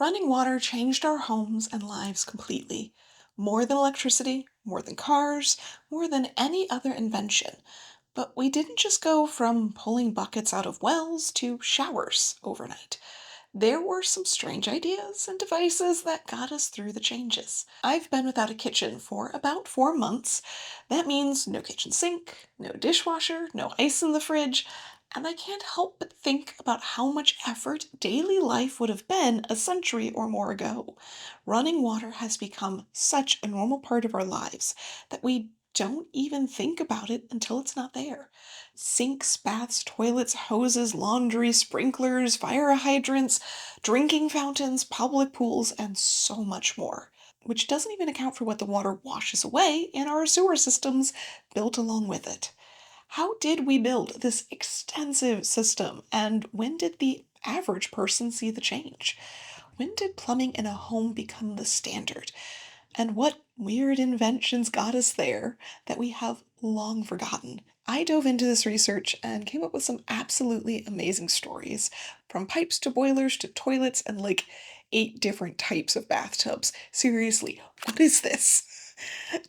Running water changed our homes and lives completely. More than electricity, more than cars, more than any other invention. But we didn't just go from pulling buckets out of wells to showers overnight. There were some strange ideas and devices that got us through the changes. I've been without a kitchen for about 4 months. That means no kitchen sink, no dishwasher, no ice in the fridge, and I can't help but think about how much effort daily life would have been a century or more ago. Running water has become such a normal part of our lives that we don't even think about it until it's not there. Sinks, baths, toilets, hoses, laundry, sprinklers, fire hydrants, drinking fountains, public pools, and so much more. Which doesn't even account for what the water washes away in our sewer systems built along with it. How did we build this extensive system, and when did the average person see the change? When did plumbing in a home become the standard? And what weird inventions got us there that we have long forgotten? I dove into this research and came up with some absolutely amazing stories, from pipes to boilers to toilets and like 8 different types of bathtubs. Seriously, what is this?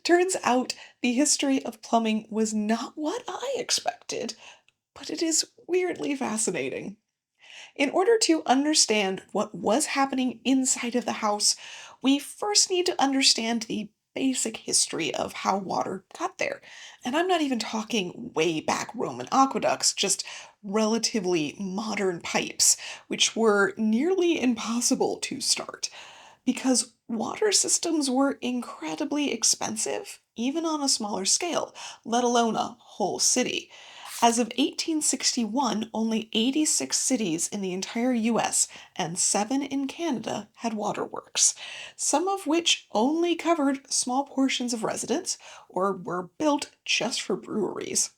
Turns out the history of plumbing was not what I expected, but it is weirdly fascinating. In order to understand what was happening inside of the house, we first need to understand the basic history of how water got there. And I'm not even talking way back Roman aqueducts, just relatively modern pipes, which were nearly impossible to start because water systems were incredibly expensive, even on a smaller scale, let alone a whole city. As of 1861, only 86 cities in the entire US and 7 in Canada had waterworks, some of which only covered small portions of residents or were built just for breweries.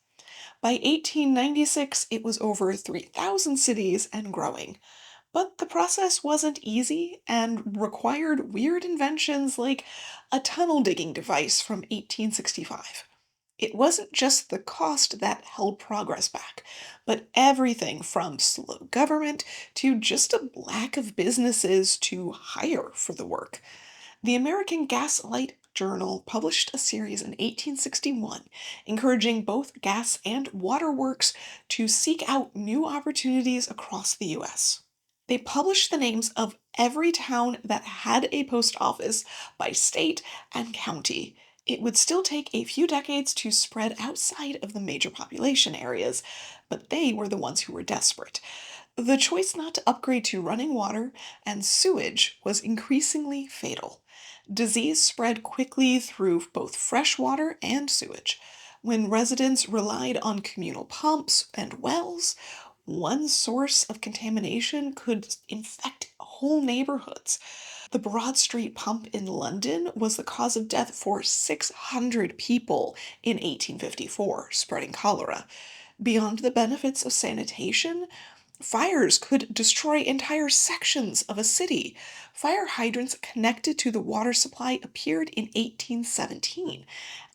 By 1896, it was over 3,000 cities and growing. But the process wasn't easy and required weird inventions like a tunnel digging device from 1865. It wasn't just the cost that held progress back, but everything from slow government to just a lack of businesses to hire for the work. The American Gaslight Journal published a series in 1861 encouraging both gas and waterworks to seek out new opportunities across the US. They published the names of every town that had a post office by state and county. It would still take a few decades to spread outside of the major population areas, but they were the ones who were desperate. The choice not to upgrade to running water and sewage was increasingly fatal. Disease spread quickly through both fresh water and sewage. When residents relied on communal pumps and wells, one source of contamination could infect whole neighborhoods. The Broad Street pump in London was the cause of death for 600 people in 1854, spreading cholera. Beyond the benefits of sanitation, fires could destroy entire sections of a city. Fire hydrants connected to the water supply appeared in 1817,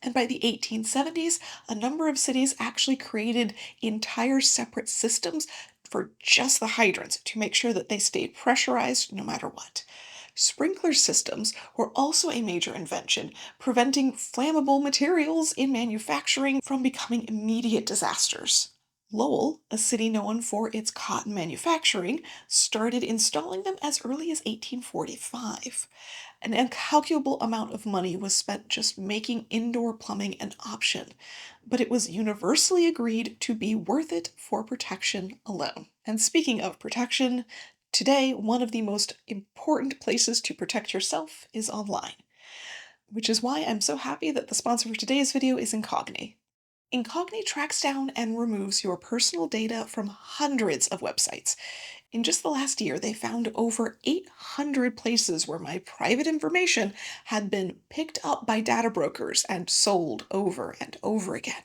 and by the 1870s, a number of cities actually created entire separate systems for just the hydrants to make sure that they stayed pressurized no matter what. Sprinkler systems were also a major invention, preventing flammable materials in manufacturing from becoming immediate disasters. Lowell, a city known for its cotton manufacturing, started installing them as early as 1845. An incalculable amount of money was spent just making indoor plumbing an option, but it was universally agreed to be worth it for protection alone. And speaking of protection, today one of the most important places to protect yourself is online, which is why I'm so happy that the sponsor for today's video is Incogni. Incogni tracks down and removes your personal data from hundreds of websites. In just the last year, they found over 800 places where my private information had been picked up by data brokers and sold over and over again.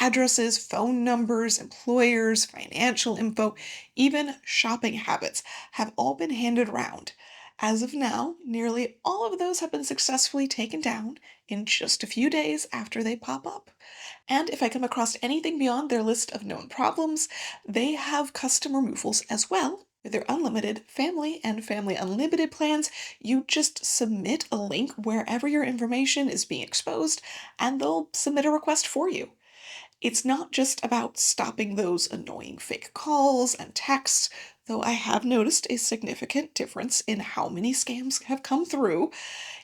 Addresses, phone numbers, employers, financial info, even shopping habits have all been handed around. As of now, nearly all of those have been successfully taken down in just a few days after they pop up. And if I come across anything beyond their list of known problems, they have custom removals as well, With their unlimited family and family unlimited plans, you just submit a link wherever your information is being exposed, and they'll submit a request for you. It's not just about stopping those annoying fake calls and texts, though I have noticed a significant difference in how many scams have come through.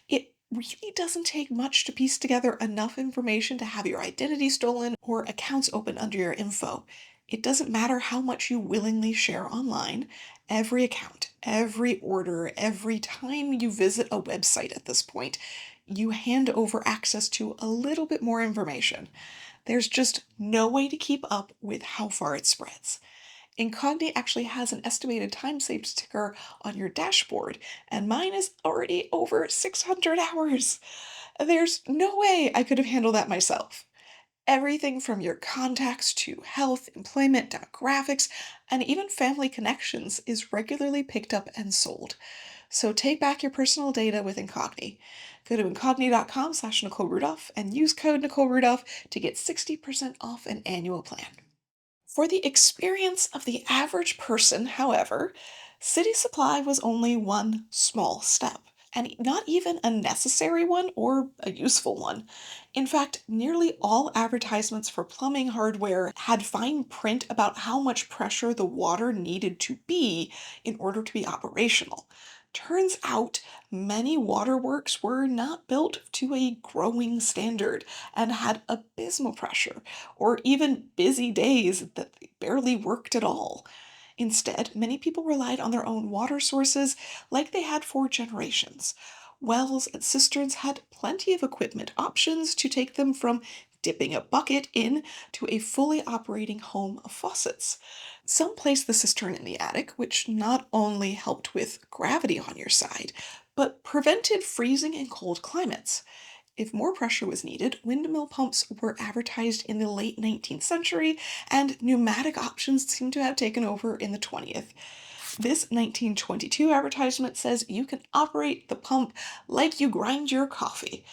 It really doesn't take much to piece together enough information to have your identity stolen or accounts open under your info. It doesn't matter how much you willingly share online. Every account, every order, every time you visit a website at this point, you hand over access to a little bit more information. There's just no way to keep up with how far it spreads. Incogni actually has an estimated time saved ticker on your dashboard, and mine is already over 600 hours. There's no way I could have handled that myself. Everything from your contacts to health, employment, demographics, and even family connections is regularly picked up and sold. So take back your personal data with Incogni. Go to incogni.com/NicoleRudolph and use code NicoleRudolph to get 60% off an annual plan. For the experience of the average person, however, City Supply was only one small step, and not even a necessary one or a useful one. In fact, nearly all advertisements for plumbing hardware had fine print about how much pressure the water needed to be in order to be operational. Turns out many waterworks were not built to a growing standard and had abysmal pressure, or even busy days that they barely worked at all. Instead, many people relied on their own water sources like they had for generations. Wells and cisterns had plenty of equipment options to take them from dipping a bucket in to a fully operating home of faucets. Some placed the cistern in the attic, which not only helped with gravity on your side, but prevented freezing in cold climates. If more pressure was needed, windmill pumps were advertised in the late 19th century, and pneumatic options seem to have taken over in the 20th. This 1922 advertisement says you can operate the pump like you grind your coffee.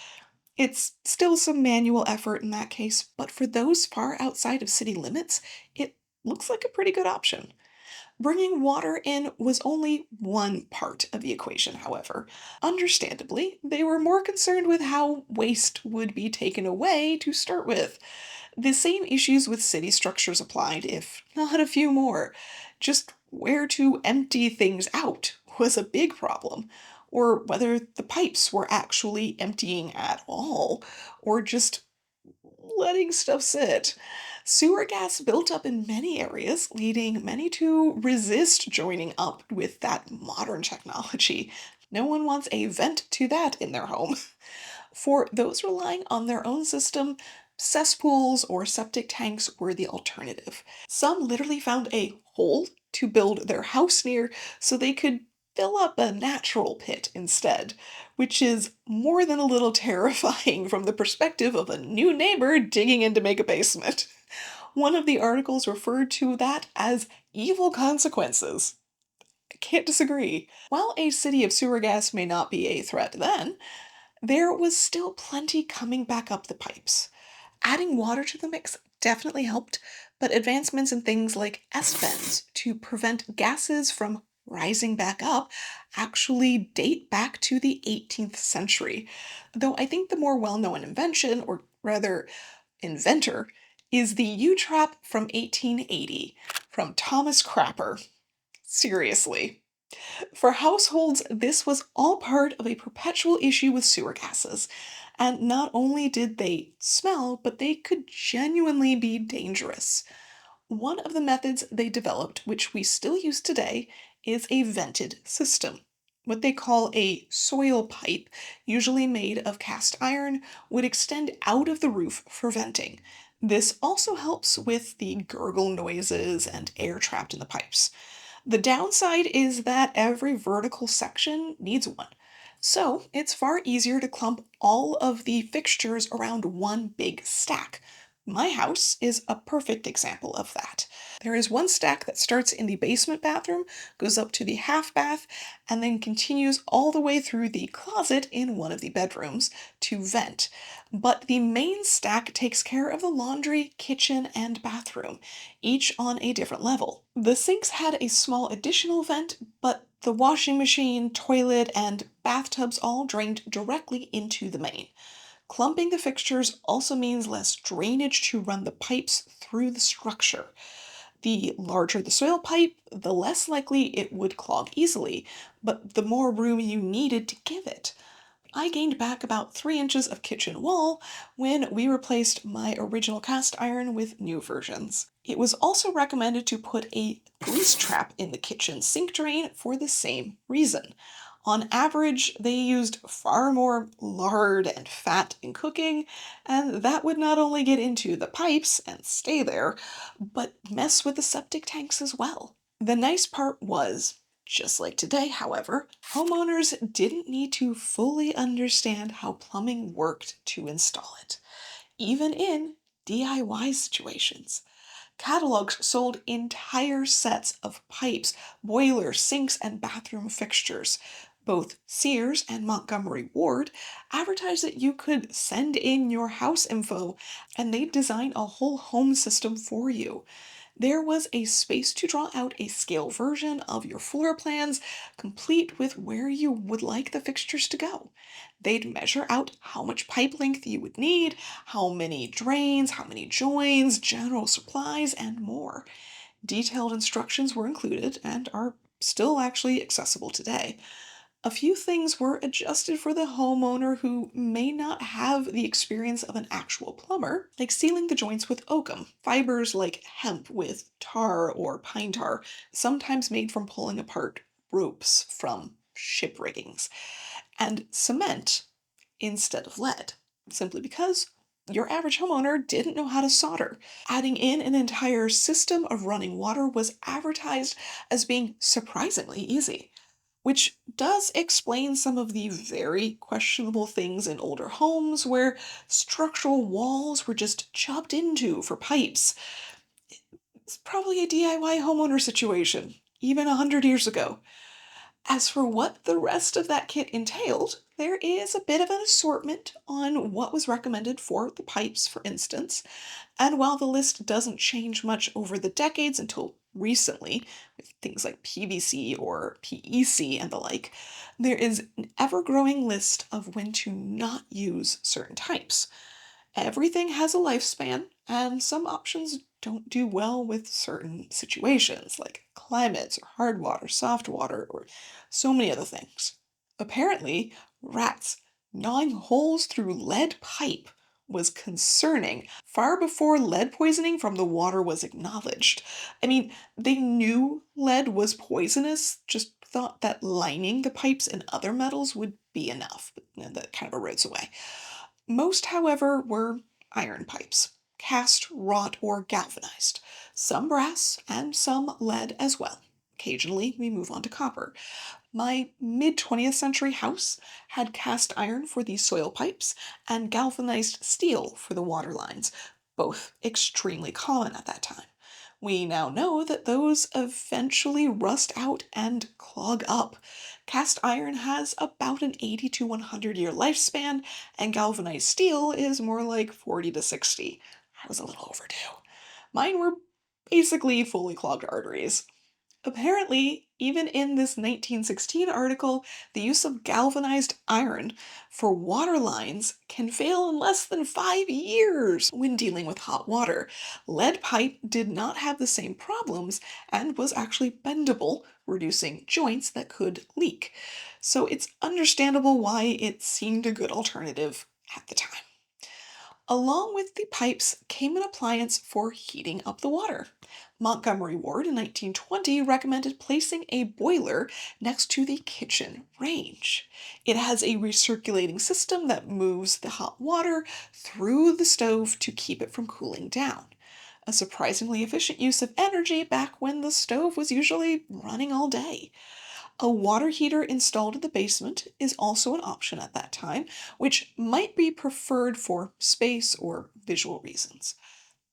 It's still some manual effort in that case, but for those far outside of city limits, it looks like a pretty good option. Bringing water in was only one part of the equation, however. Understandably, they were more concerned with how waste would be taken away to start with. The same issues with city structures applied, if not a few more. Just where to empty things out was a big problem, or whether the pipes were actually emptying at all, or just letting stuff sit. Sewer gas built up in many areas, leading many to resist joining up with that modern technology. No one wants a vent to that in their home. For those relying on their own system, cesspools or septic tanks were the alternative. Some literally found a hole to build their house near so they could fill up a natural pit instead, which is more than a little terrifying from the perspective of a new neighbor digging in to make a basement. One of the articles referred to that as evil consequences. I can't disagree. While a city of sewer gas may not be a threat then, there was still plenty coming back up the pipes. Adding water to the mix definitely helped, but advancements in things like S-bends to prevent gases from rising back up actually date back to the 18th century. Though I think the more well-known invention, or rather inventor, is the U-trap from 1880 from Thomas Crapper. Seriously. For households, this was all part of a perpetual issue with sewer gases. And not only did they smell, but they could genuinely be dangerous. One of the methods they developed, which we still use today, is a vented system. What they call a soil pipe, usually made of cast iron, would extend out of the roof for venting. This also helps with the gurgle noises and air trapped in the pipes. The downside is that every vertical section needs one. So it's far easier to clump all of the fixtures around one big stack. My house is a perfect example of that. There is one stack that starts in the basement bathroom, goes up to the half bath, and then continues all the way through the closet in one of the bedrooms to vent. But the main stack takes care of the laundry, kitchen, and bathroom, each on a different level. The sinks had a small additional vent, but the washing machine, toilet, and bathtubs all drained directly into the main. Clumping the fixtures also means less drainage to run the pipes through the structure. The larger the soil pipe, the less likely it would clog easily, but the more room you needed to give it. I gained back about 3 inches of kitchen wall when we replaced my original cast iron with new versions. It was also recommended to put a grease trap in the kitchen sink drain for the same reason. On average, they used far more lard and fat in cooking, and that would not only get into the pipes and stay there, but mess with the septic tanks as well. The nice part was, just like today, however, homeowners didn't need to fully understand how plumbing worked to install it, even in DIY situations. Catalogs sold entire sets of pipes, boilers, sinks, and bathroom fixtures. Both Sears and Montgomery Ward advertised that you could send in your house info and they'd design a whole home system for you. There was a space to draw out a scale version of your floor plans, complete with where you would like the fixtures to go. They'd measure out how much pipe length you would need, how many drains, how many joins, general supplies, and more. Detailed instructions were included and are still actually accessible today. A few things were adjusted for the homeowner who may not have the experience of an actual plumber, like sealing the joints with oakum, fibers like hemp with tar or pine tar, sometimes made from pulling apart ropes from ship riggings, and cement instead of lead, simply because your average homeowner didn't know how to solder. Adding in an entire system of running water was advertised as being surprisingly easy, which does explain some of the very questionable things in older homes where structural walls were just chopped into for pipes. It's probably a DIY homeowner situation, even 100 years ago. As for what the rest of that kit entailed, there is a bit of an assortment on what was recommended for the pipes, for instance, and while the list doesn't change much over the decades until recently, with things like PVC or PEC and the like, there is an ever growing list of when to not use certain types. Everything has a lifespan, and some options don't do well with certain situations, like climates or hard water, soft water, or so many other things. Apparently, rats gnawing holes through lead pipe was concerning far before lead poisoning from the water was acknowledged. I mean, they knew lead was poisonous, just thought that lining the pipes in other metals would be enough, but that kind of erodes away. Most, however, were iron pipes, cast, wrought, or galvanized, some brass, and some lead as well. Occasionally, we move on to copper. My mid 20th century house had cast iron for the soil pipes and galvanized steel for the water lines, both extremely common at that time. We now know that those eventually rust out and clog up. Cast iron has about an 80 to 100-year lifespan, and galvanized steel is more like 40 to 60. I was a little overdue. Mine were basically fully clogged arteries. Apparently, even in this 1916 article, the use of galvanized iron for water lines can fail in less than 5 years when dealing with hot water. Lead pipe did not have the same problems and was actually bendable, reducing joints that could leak. So it's understandable why it seemed a good alternative at the time. Along with the pipes came an appliance for heating up the water. Montgomery Ward in 1920 recommended placing a boiler next to the kitchen range. It has a recirculating system that moves the hot water through the stove to keep it from cooling down. A surprisingly efficient use of energy back when the stove was usually running all day. A water heater installed in the basement is also an option at that time, which might be preferred for space or visual reasons.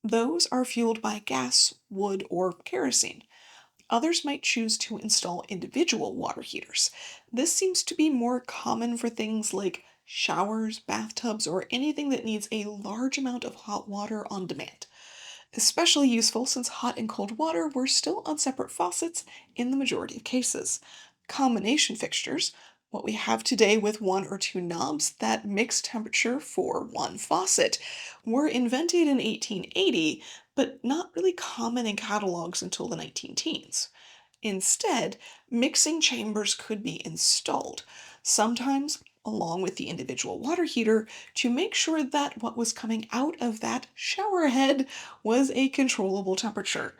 Those are fueled by gas, wood, or kerosene. Others might choose to install individual water heaters. This seems to be more common for things like showers, bathtubs, or anything that needs a large amount of hot water on demand. Especially useful since hot and cold water were still on separate faucets in the majority of cases. Combination fixtures, what we have today with one or two knobs that mix temperature for one faucet, were invented in 1880, but not really common in catalogs until the 19 teens. Instead, mixing chambers could be installed, sometimes along with the individual water heater, to make sure that what was coming out of that shower head was a controllable temperature.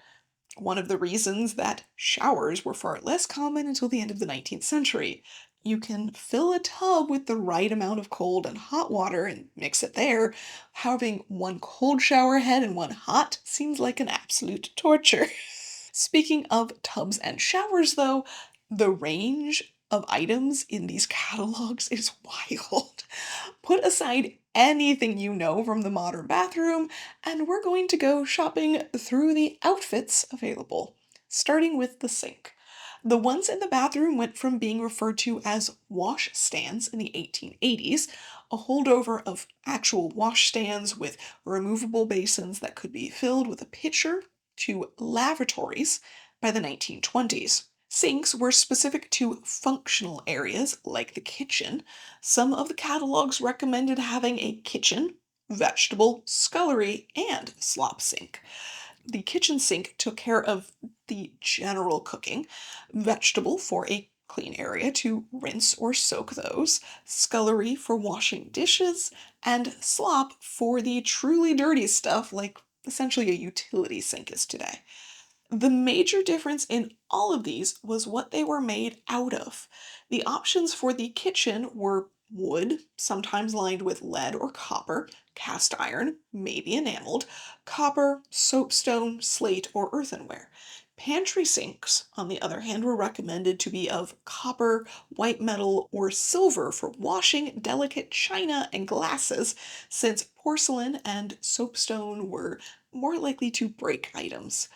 One of the reasons that showers were far less common until the end of the 19th century. You can fill a tub with the right amount of cold and hot water and mix it there. Having one cold shower head and one hot seems like an absolute torture. Speaking of tubs and showers, though, the range of items in these catalogs is wild. Put aside anything you know from the modern bathroom, and we're going to go shopping through the outfits available, starting with the sink. The ones in the bathroom went from being referred to as wash stands in the 1880s, a holdover of actual wash stands with removable basins that could be filled with a pitcher, to lavatories by the 1920s. Sinks were specific to functional areas like the kitchen. Some of the catalogs recommended having a kitchen, vegetable, scullery, and slop sink. The kitchen sink took care of the general cooking, vegetable for a clean area to rinse or soak those, scullery for washing dishes, and slop for the truly dirty stuff like essentially a utility sink is today. The major difference in all of these was what they were made out of. The options for the kitchen were wood, sometimes lined with lead or copper, cast iron, maybe enameled, copper, soapstone, slate, or earthenware. Pantry sinks, on the other hand, were recommended to be of copper, white metal, or silver for washing delicate china and glasses, since porcelain and soapstone were more likely to break items.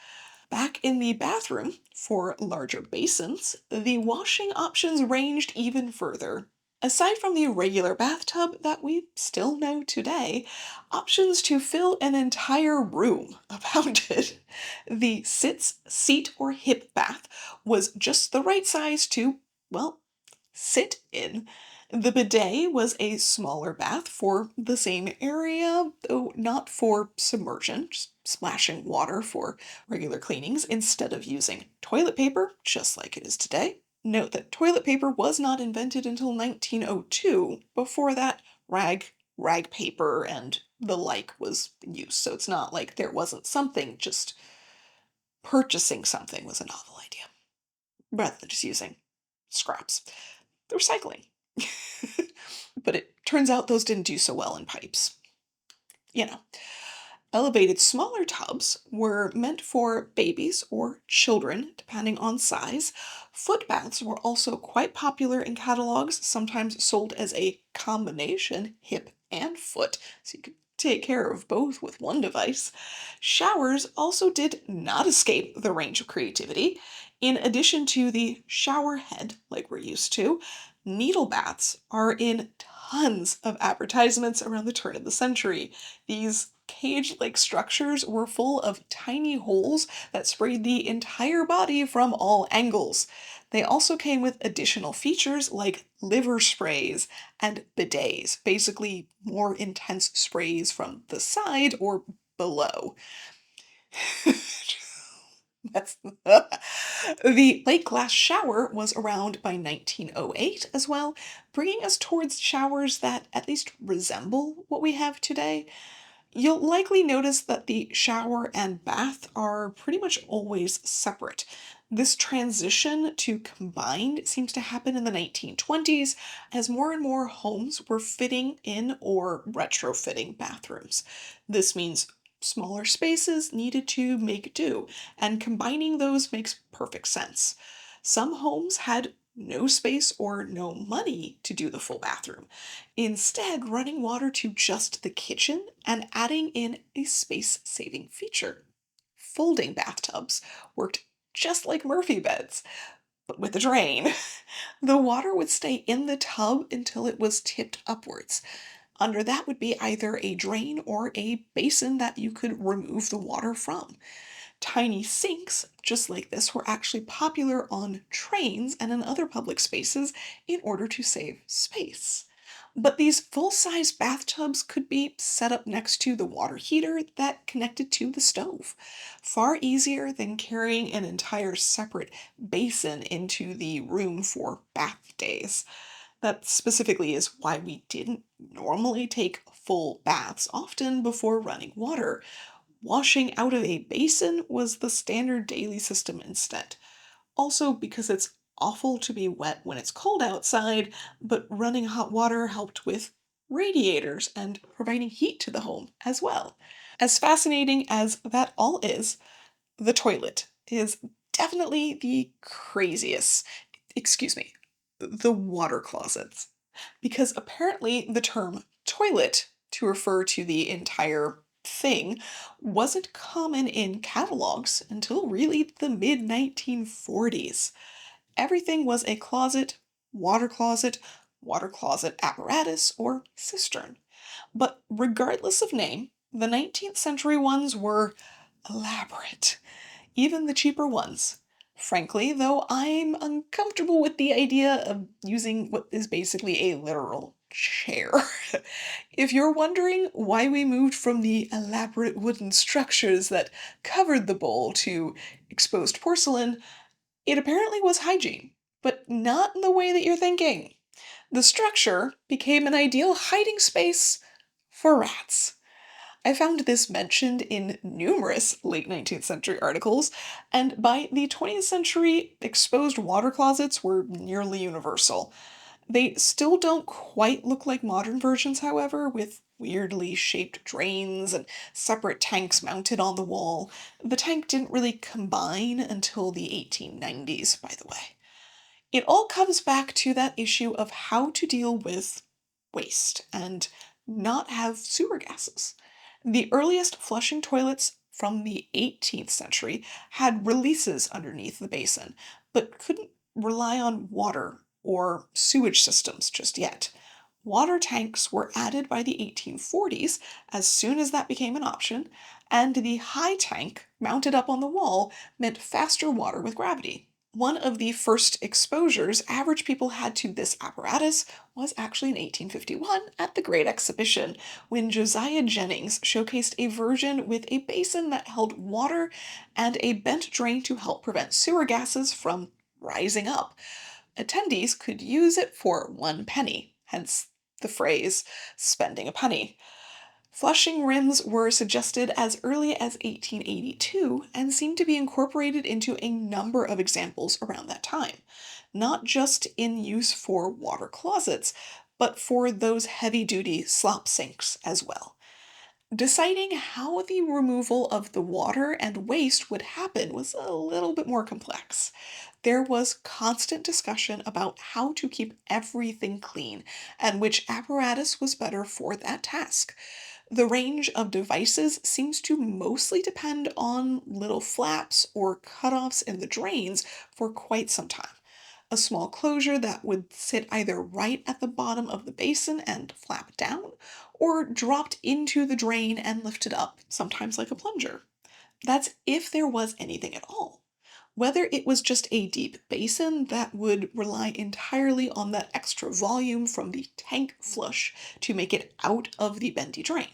Back in the bathroom, for larger basins, the washing options ranged even further. Aside from the regular bathtub that we still know today, options to fill an entire room abounded. The sits, seat, or hip bath was just the right size to, well, sit in. The bidet was a smaller bath for the same area, though not for submersion, just splashing water for regular cleanings instead of using toilet paper, just like it is today. Note that toilet paper was not invented until 1902. Before that, rag paper, and the like was in use. So it's not like there wasn't something, just purchasing something was a novel idea, rather than just using scraps. The recycling. But it turns out those didn't do so well in pipes. You know, elevated smaller tubs were meant for babies or children, depending on size. Foot baths were also quite popular in catalogs, sometimes sold as a combination hip and foot, so you could take care of both with one device. Showers also did not escape the range of creativity. In addition to the shower head, like we're used to, needle baths are in tons of advertisements around the turn of the century. These cage like structures were full of tiny holes that sprayed the entire body from all angles. They also came with additional features like liver sprays and bidets, basically more intense sprays from the side or below. That's the plate glass shower was around by 1908 as well, bringing us towards showers that at least resemble what we have today. You'll likely notice that the shower and bath are pretty much always separate. This transition to combined seems to happen in the 1920s as more and more homes were fitting in or retrofitting bathrooms. This means smaller spaces needed to make do, and combining those makes perfect sense. Some homes had no space or no money to do the full bathroom. Instead, running water to just the kitchen and adding in a space saving feature. Folding bathtubs worked just like Murphy beds, but with a drain. The water would stay in the tub until it was tipped upwards. Under that would be either a drain or a basin that you could remove the water from. Tiny sinks, just like this, were actually popular on trains and in other public spaces in order to save space. But these full size bathtubs could be set up next to the water heater that connected to the stove. Far easier than carrying an entire separate basin into the room for bath days. That specifically is why we didn't normally take full baths often before running water. Washing out of a basin was the standard daily system instead. Also, because it's awful to be wet when it's cold outside, but running hot water helped with radiators and providing heat to the home as well. As fascinating as that all is, the toilet is definitely the craziest. Excuse me, the water closets. Because apparently the term toilet to refer to the entire thing wasn't common in catalogs until really the mid 1940s. Everything was a water closet apparatus, or cistern. But regardless of name, the 19th century ones were elaborate, even the cheaper ones. Frankly, though, I'm uncomfortable with the idea of using what is basically a literal chair. If you're wondering why we moved from the elaborate wooden structures that covered the bowl to exposed porcelain, it apparently was hygiene, but not in the way that you're thinking. The structure became an ideal hiding space for rats. I found this mentioned in numerous late 19th century articles, and by the 20th century, exposed water closets were nearly universal. They still don't quite look like modern versions, however, with weirdly shaped drains and separate tanks mounted on the wall. The tank didn't really combine until the 1890s, by the way. It all comes back to that issue of how to deal with waste and not have sewer gases. The earliest flushing toilets from the 18th century had releases underneath the basin, but couldn't rely on water or sewage systems just yet. Water tanks were added by the 1840s as soon as that became an option, and the high tank mounted up on the wall meant faster water with gravity. One of the first exposures average people had to this apparatus was actually in 1851 at the Great Exhibition, when Josiah Jennings showcased a version with a basin that held water and a bent drain to help prevent sewer gases from rising up. Attendees could use it for 1 penny, hence the phrase spending a penny. Flushing rims were suggested as early as 1882 and seem to be incorporated into a number of examples around that time, not just in use for water closets, but for those heavy duty slop sinks as well. Deciding how the removal of the water and waste would happen was a little bit more complex. There was constant discussion about how to keep everything clean and which apparatus was better for that task. The range of devices seems to mostly depend on little flaps or cutoffs in the drains for quite some time. A small closure that would sit either right at the bottom of the basin and flap down, or dropped into the drain and lifted up, sometimes like a plunger. That's if there was anything at all. Whether it was just a deep basin that would rely entirely on that extra volume from the tank flush to make it out of the bendy drain.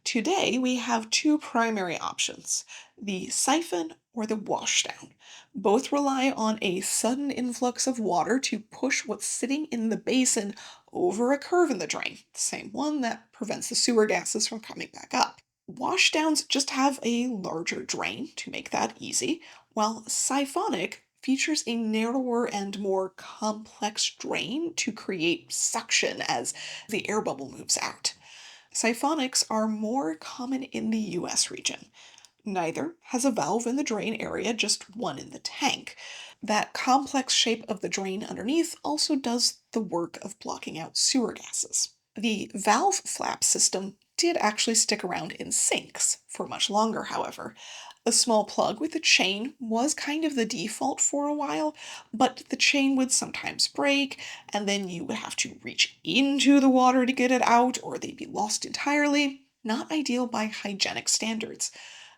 Today, we have two primary options, the siphon or the washdown. Both rely on a sudden influx of water to push what's sitting in the basin over a curve in the drain, the same one that prevents the sewer gases from coming back up. Washdowns just have a larger drain to make that easy, while siphonic features a narrower and more complex drain to create suction as the air bubble moves out. Siphonics are more common in the US region. Neither has a valve in the drain area, just one in the tank. That complex shape of the drain underneath also does the work of blocking out sewer gases. The valve flap system did actually stick around in sinks for much longer, however. A small plug with a chain was kind of the default for a while, but the chain would sometimes break, and then you would have to reach into the water to get it out, or they'd be lost entirely. Not ideal by hygienic standards.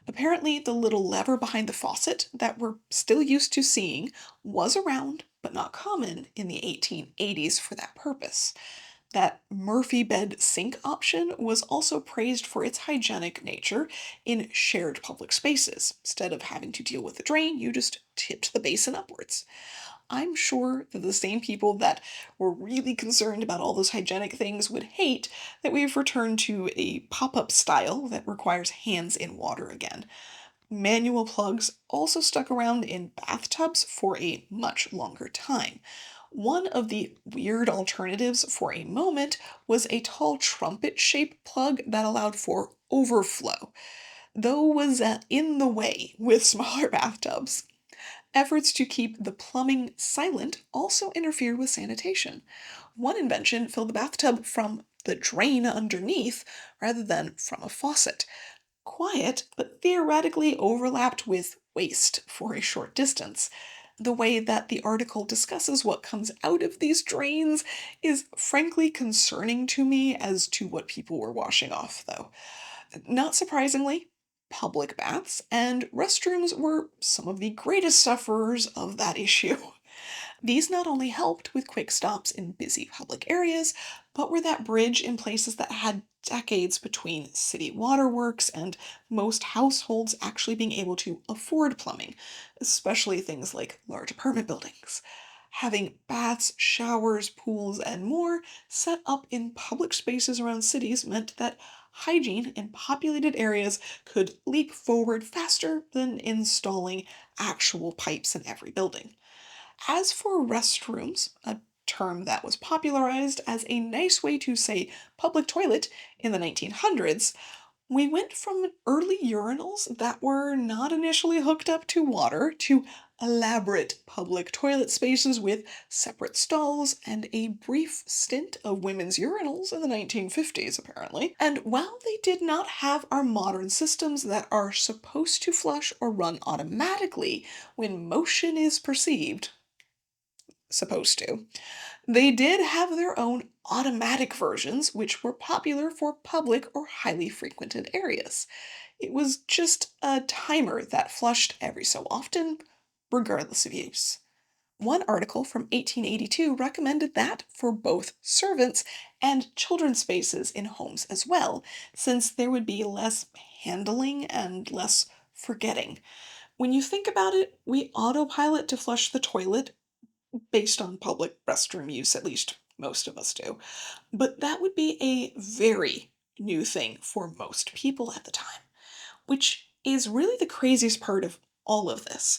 Apparently, the little lever behind the faucet that we're still used to seeing was around, but not common, in the 1880s for that purpose. That Murphy bed sink option was also praised for its hygienic nature in shared public spaces. Instead of having to deal with the drain, you just tipped the basin upwards. I'm sure that the same people that were really concerned about all those hygienic things would hate that we've returned to a pop up style that requires hands in water again. Manual plugs also stuck around in bathtubs for a much longer time. One of the weird alternatives for a moment was a tall trumpet shaped plug that allowed for overflow, though was in the way with smaller bathtubs. Efforts to keep the plumbing silent also interfered with sanitation. One invention filled the bathtub from the drain underneath rather than from a faucet. Quiet, but theoretically overlapped with waste for a short distance. The way that the article discusses what comes out of these drains is frankly concerning to me as to what people were washing off, though. Not surprisingly, public baths and restrooms were some of the greatest sufferers of that issue. These not only helped with quick stops in busy public areas, but were that bridge in places that had decades between city waterworks and most households actually being able to afford plumbing, especially things like large apartment buildings. Having baths, showers, pools, and more set up in public spaces around cities meant that hygiene in populated areas could leap forward faster than installing actual pipes in every building. As for restrooms, a term that was popularized as a nice way to say public toilet in the 1900s, we went from early urinals that were not initially hooked up to water to elaborate public toilet spaces with separate stalls and a brief stint of women's urinals in the 1950s, apparently. And while they did not have our modern systems that are supposed to flush or run automatically when motion is perceived, supposed to. They did have their own automatic versions, which were popular for public or highly frequented areas. It was just a timer that flushed every so often, regardless of use. One article from 1882 recommended that for both servants and children's spaces in homes as well, since there would be less handling and less forgetting. When you think about it, we autopilot to flush the toilet based on public restroom use, at least most of us do. But that would be a very new thing for most people at the time, which is really the craziest part of all of this.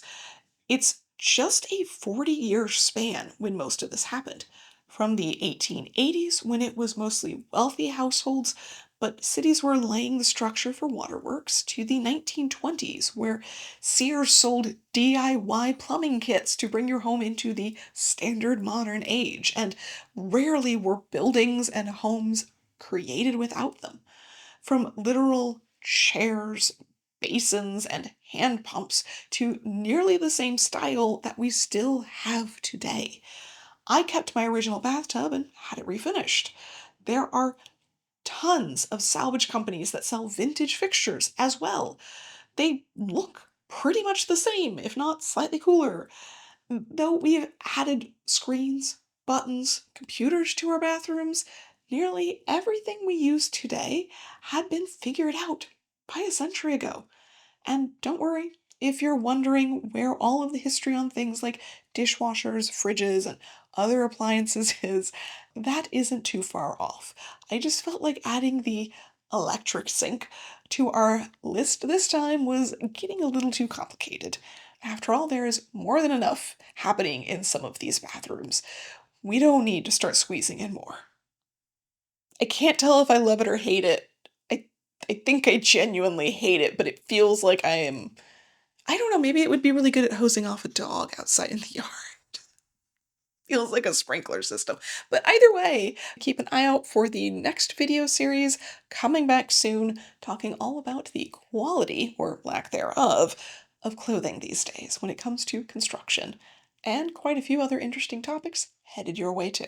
It's just a 40-year span when most of this happened. From the 1880s, when it was mostly wealthy households, but cities were laying the structure for waterworks, to the 1920s, where Sears sold DIY plumbing kits to bring your home into the standard modern age, and rarely were buildings and homes created without them. From literal chairs, basins, and hand pumps to nearly the same style that we still have today. I kept my original bathtub and had it refinished. There are tons of salvage companies that sell vintage fixtures as well. They look pretty much the same, if not slightly cooler. Though we've added screens, buttons, computers to our bathrooms, nearly everything we use today had been figured out by a century ago. And don't worry, if you're wondering where all of the history on things like dishwashers, fridges, and other appliances is, that isn't too far off. I just felt like adding the electric sink to our list this time was getting a little too complicated. After all, there is more than enough happening in some of these bathrooms. We don't need to start squeezing in more. I can't tell if I love it or hate it. I I think I genuinely hate it, but it feels like I don't know, maybe it would be really good at hosing off a dog outside in the yard. Feels like a sprinkler system. But either way, keep an eye out for the next video series coming back soon, talking all about the quality, or lack thereof, of clothing these days when it comes to construction, and quite a few other interesting topics headed your way too.